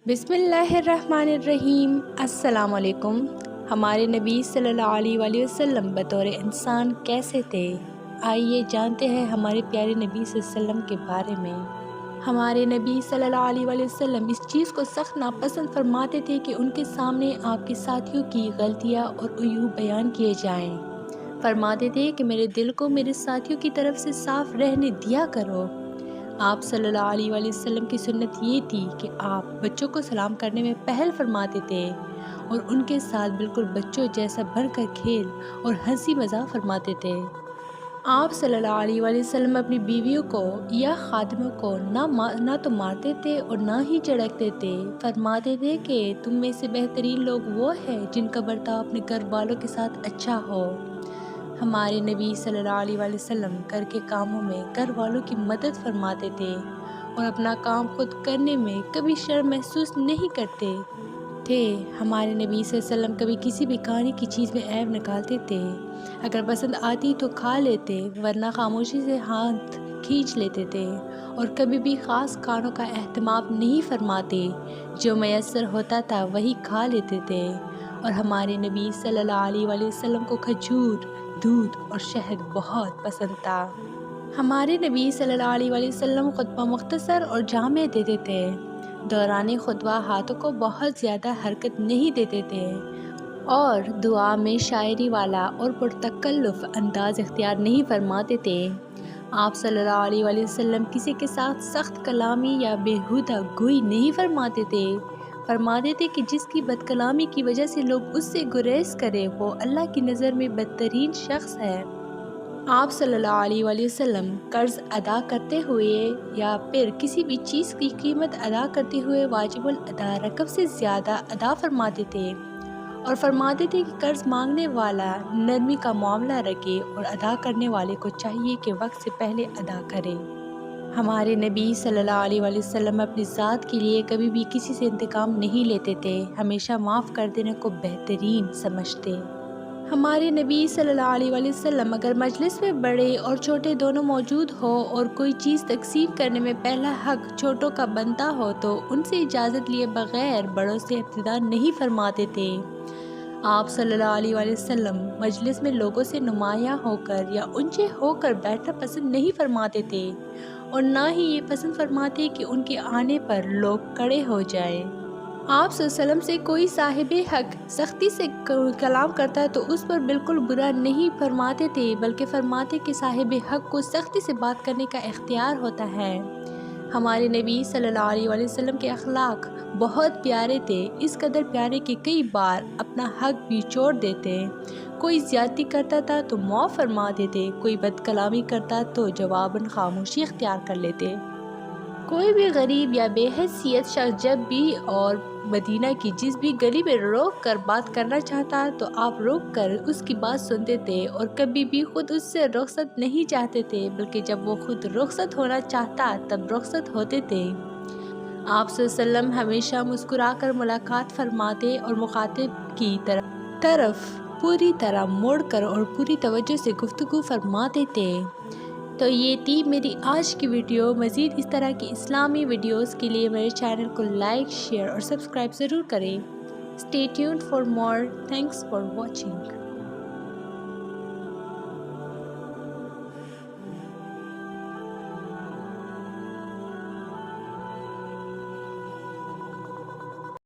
बिस्मिल्लाहिर्रहमानिर्रहीम। अस्सलाम वालेकुम। हमारे नबी सल्लल्लाहु अलैहि वसल्लम बतौर इंसान कैसे थे? आइए जानते हैं हमारे प्यारे नबी सल्लल्लाहु अलैहि वसल्लम के बारे में। हमारे नबी सल्लल्लाहु अलैहि वसल्लम इस चीज़ को सख्त नापसंद फरमाते थे कि उनके सामने आपके साथियों की गलतियाँ और उयूब बयान किए जाएं। फरमाते थे कि मेरे दिल को मेरे साथियों की तरफ से साफ़ रहने दिया करो। आप सल्लल्लाहु अलैहि वसल्लम की सुन्नत ये थी कि आप बच्चों को सलाम करने में पहल फरमाते थे और उनके साथ बिल्कुल बच्चों जैसा भरकर खेल और हंसी मजाक फरमाते थे। आप सल्लल्लाहु अलैहि वसल्लम अपनी बीवियों को या खादिमों को ना तो मारते थे और ना ही झड़कते थे। फरमाते थे कि तुम में से बेहतरीन लोग वो हैं जिनका बर्ताव अपने घर वालों के साथ अच्छा हो। हमारे नबी सल्लल्लाहु अलैहि वसल्लम घर के कामों में घर वालों की मदद फरमाते थे और अपना काम खुद करने में कभी शर्म महसूस नहीं करते थे। हमारे नबी सल्लल्लाहु अलैहि वसल्लम कभी किसी भी खाने की चीज़ में ऐब निकालते थे। अगर पसंद आती तो खा लेते, वरना खामोशी से हाथ खींच लेते थे और कभी भी ख़ास खानों का एहतमाम नहीं फरमाते। जो मैसर होता था वही खा लेते थे। और हमारे नबी सल्लल्लाहु अलैहि वसल्लम को खजूर, दूध और शहद बहुत पसंद था। हमारे नबी सल्लल्लाहु अलैहि वसल्लम खुतबा मुख्तसर और जामे देते थे। दौरान खुतबा हाथों को बहुत ज़्यादा हरकत नहीं देते थे और दुआ में शायरी वाला और पुरतकल्लुफ़ अंदाज इख्तियार नहीं फरमाते थे। आप सल्लल्लाहु अलैहि वसल्लम किसी के साथ सख्त कलामी या बेहुदा गोई नहीं फरमाते थे। फरमाते थे कि जिसकी बदकलामी की वजह से लोग उससे गुरेज करें वो अल्लाह की नज़र में बदतरीन शख्स है। आप सल्लल्लाहु अलैहि वसल्लम कर्ज़ अदा करते हुए या फिर किसी भी चीज़ की कीमत अदा करते हुए वाजिबुल अदा रकम से ज़्यादा अदा फरमाते थे और फरमाते थे कि कर्ज़ मांगने वाला नरमी का मामला रखे और अदा करने वाले को चाहिए कि वक्त से पहले अदा करे। हमारे नबी सल्लल्लाहु अलैहि वसल्लम अपनी ज़ात के लिए कभी भी किसी से इंतकाम नहीं लेते थे, हमेशा माफ़ कर देने को बेहतरीन समझते। हमारे नबी सल्लल्लाहु अलैहि वसल्लम अगर मजलिस में बड़े और छोटे दोनों मौजूद हो और कोई चीज़ तकसीम करने में पहला हक छोटों का बनता हो तो उनसे इजाज़त लिए बग़ैर बड़ों से इब्तिदा नहीं फरमाते थे। आप सल्लल्लाहु अलैहि वसल्लम मजलिस में लोगों से नुमायां होकर या ऊंचे होकर बैठना पसंद नहीं फरमाते थे और ना ही ये पसंद फरमाते कि उनके आने पर लोग खड़े हो जाएं। आप सल्लम से कोई साहिब हक सख्ती से कलाम करता है तो उस पर बिल्कुल बुरा नहीं फरमाते थे, बल्कि फरमाते कि साहिब हक को सख्ती से बात करने का इख्तियार होता है। हमारे नबी सल्लल्लाहु अलैहि वसल्लम के अखलाक बहुत प्यारे थे, इस कदर प्यारे कि कई बार अपना हक भी छोड़ देते। कोई ज़्यादती करता था तो माफ़ फरमा देते, कोई बदकलामी करता तो जवाबन खामोशी इख्तियार कर लेते। कोई भी गरीब या बेहैसियत शख्स जब भी और मदीना की जिस भी गली में रोक कर बात करना चाहता तो आप रोक कर उसकी बात सुनते थे और कभी भी खुद उससे रुखसत नहीं चाहते थे, बल्कि जब वो खुद रुखसत होना चाहता तब रुखसत होते थे। आप सल्लम हमेशा मुस्कुराकर मुलाकात फरमाते और मुखातिब की तरफ पूरी तरह मुड़ कर और पूरी तवज्जो से गुफ्तगू फरमाते थे। तो ये थी मेरी आज की वीडियो। मज़ीद इस तरह की इस्लामी वीडियोस के लिए मेरे चैनल को लाइक, शेयर और सब्सक्राइब ज़रूर करें। Stay tuned for more. Thanks for watching.